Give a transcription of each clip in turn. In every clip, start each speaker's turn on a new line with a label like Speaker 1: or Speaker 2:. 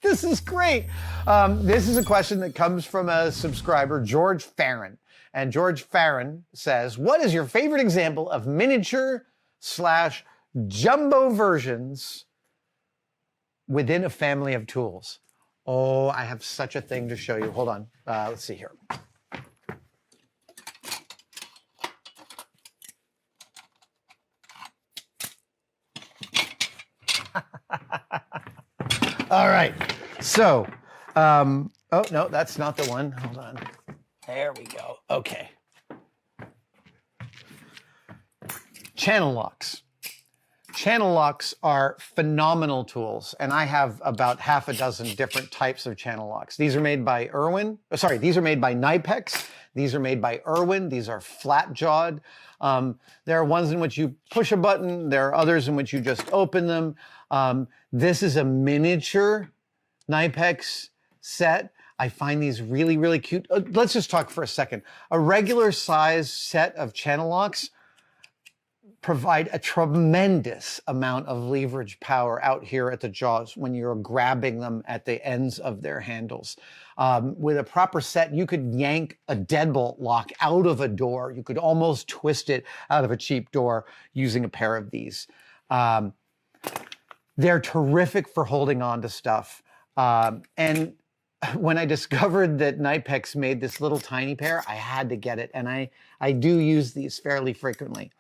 Speaker 1: This is great. This is a question that comes from a subscriber, George Farron. And George Farron says, what is your favorite example of miniature/jumbo versions within a family of tools? Oh, I have such a thing to show you. Hold on. Let's see here. All right. So, oh, no, that's not the one. Hold on. There we go. Okay. Channel locks. Channel locks are phenomenal tools, and I have about half a dozen different types of channel locks. These are made by these are made by Nypex. These are made by Irwin. These are flat-jawed. There are ones in which you push a button. There are others in which you just open them. This is a miniature Nypex set. I find these really, really cute. Let's just talk for a second. A regular size set of channel locks provide a tremendous amount of leverage power out here at the jaws when you're grabbing them at the ends of their handles. With a proper set, you could yank a deadbolt lock out of a door. You could almost twist it out of a cheap door using a pair of these. They're terrific for holding on to stuff. And when I discovered that Nypex made this little tiny pair, I had to get it. And I do use these fairly frequently.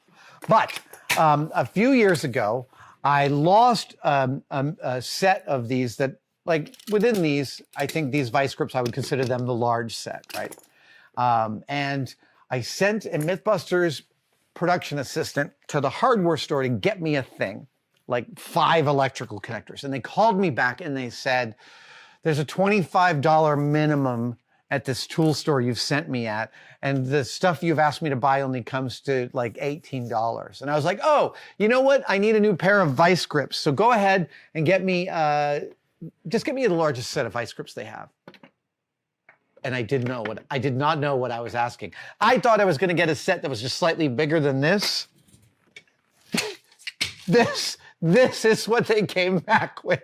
Speaker 1: But a few years ago, I lost a set of these that, like within these, I think these vice grips, I would consider them the large set, right? And I sent a Mythbusters production assistant to the hardware store to get me a thing, like 5 electrical connectors. And they called me back and they said, there's a $25 minimum at this tool store you've sent me at, and the stuff you've asked me to buy only comes to like $18. And I was like, oh, you know what? I need a new pair of vice grips. So go ahead and get me, just get me the largest set of vice grips they have. And I did not know what I was asking. I thought I was going to get a set that was just slightly bigger than this. This is what they came back with.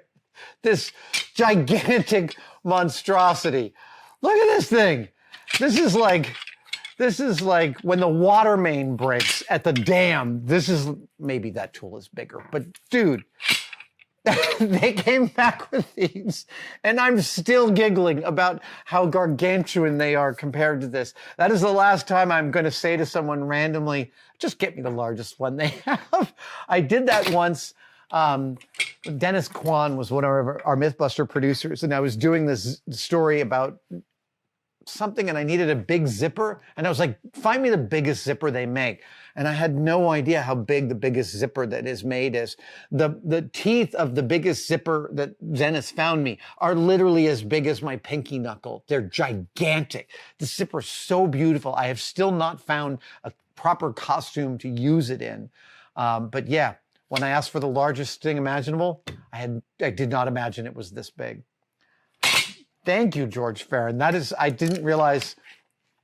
Speaker 1: This gigantic monstrosity. Look at this thing. This is like when the water main breaks at the dam. Maybe that tool is bigger, but dude, they came back with these, and I'm still giggling about how gargantuan they are compared to this. That is the last time I'm going to say to someone randomly, just get me the largest one they have. I did that once. Dennis Kwan was one of our Mythbuster producers, and I was doing this story about something, and I needed a big zipper, and I was like, find me the biggest zipper they make. And I had no idea how big the biggest zipper that is made is. The teeth of the biggest zipper that Dennis found me are literally as big as my pinky knuckle. They're gigantic. The zipper's so beautiful. I have still not found a proper costume to use it in. But yeah, when I asked for the largest thing imaginable, I did not imagine it was this big. Thank you, George Farron. I didn't realize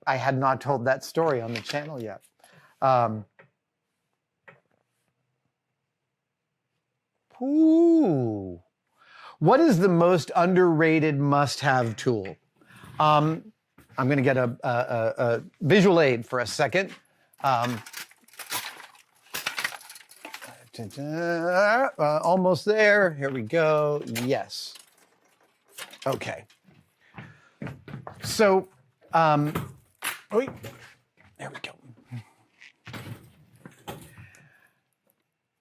Speaker 1: I had not told that story on the channel yet. Ooh. What is the most underrated must-have tool? I'm going to get a visual aid for a second. Almost there. Here we go. Yes. Okay. So, there we go.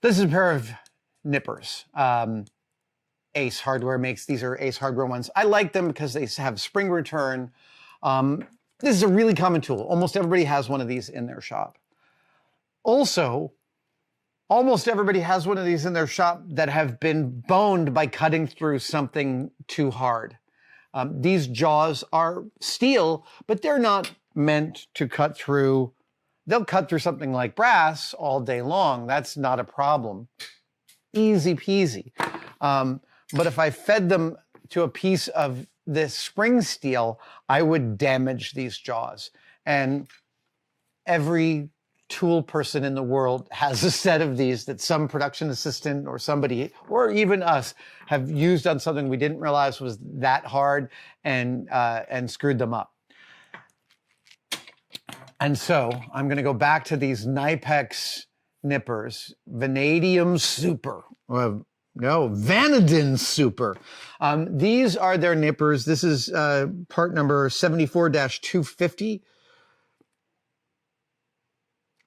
Speaker 1: This is a pair of nippers. Ace Hardware makes, these are Ace Hardware ones. I like them because they have spring return. This is a really common tool. Almost everybody has one of these in their shop. Also, almost everybody has one of these in their shop that have been boned by cutting through something too hard. These jaws are steel, but they're not meant to cut through. They'll cut through something like brass all day long. That's not a problem. Easy peasy. But if I fed them to a piece of this spring steel, I would damage these jaws. And every tool person in the world has a set of these that some production assistant or somebody, or even us, have used on something we didn't realize was that hard and screwed them up. And so I'm going to go back to these Nypex Nippers, Vanadium Super. No, Vanadin Super. These are their nippers. This is part number 74-250.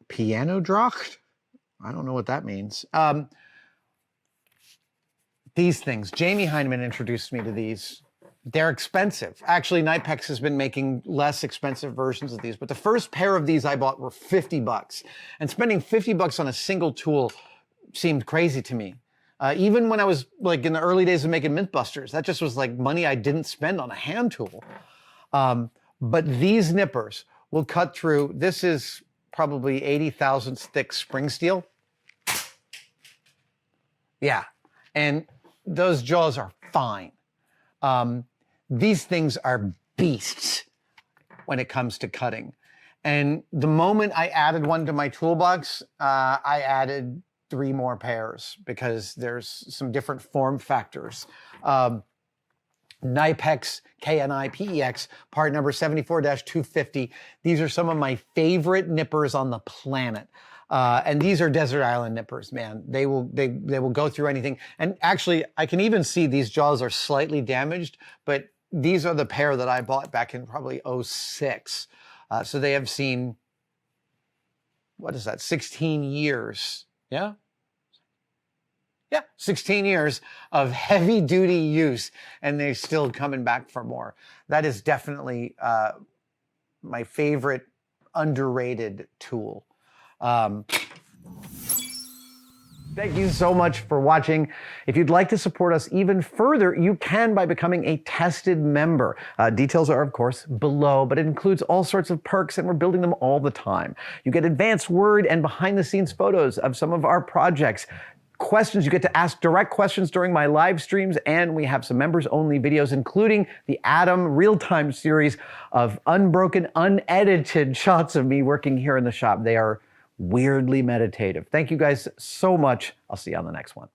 Speaker 1: Piano Dracht? I don't know what that means. These things, Jamie Heineman introduced me to these. They're expensive. Actually, Nypex has been making less expensive versions of these, but the first pair of these I bought were 50 bucks. And spending 50 bucks on a single tool seemed crazy to me. Even when I was like in the early days of making Mythbusters, that just was like money I didn't spend on a hand tool. But these nippers will cut through. This is probably 80 thousandths thick spring steel. Yeah, and those jaws are fine. These things are beasts when it comes to cutting. And the moment I added one to my toolbox, I added 3 more pairs because there's some different form factors. Nypex, K-N-I-P-E-X, part number 74-250. These are some of my favorite nippers on the planet. And these are desert island nippers, man. They will go through anything. And actually, I can even see these jaws are slightly damaged, but these are the pair that I bought back in probably 06. So they have seen, what is that, 16 years. Yeah? Yeah, 16 years of heavy duty use, and they're still coming back for more. That is definitely my favorite underrated tool. Thank you so much for watching. If you'd like to support us even further, you can by becoming a tested member. Details are, of course, below, but it includes all sorts of perks, and we're building them all the time. You get advanced word and behind-the-scenes photos of some of our projects. Questions, you get to ask direct questions during my live streams, and we have some members-only videos, including the Adam real-time series of unbroken, unedited shots of me working here in the shop. They are weirdly meditative. Thank you guys so much. I'll see you on the next one.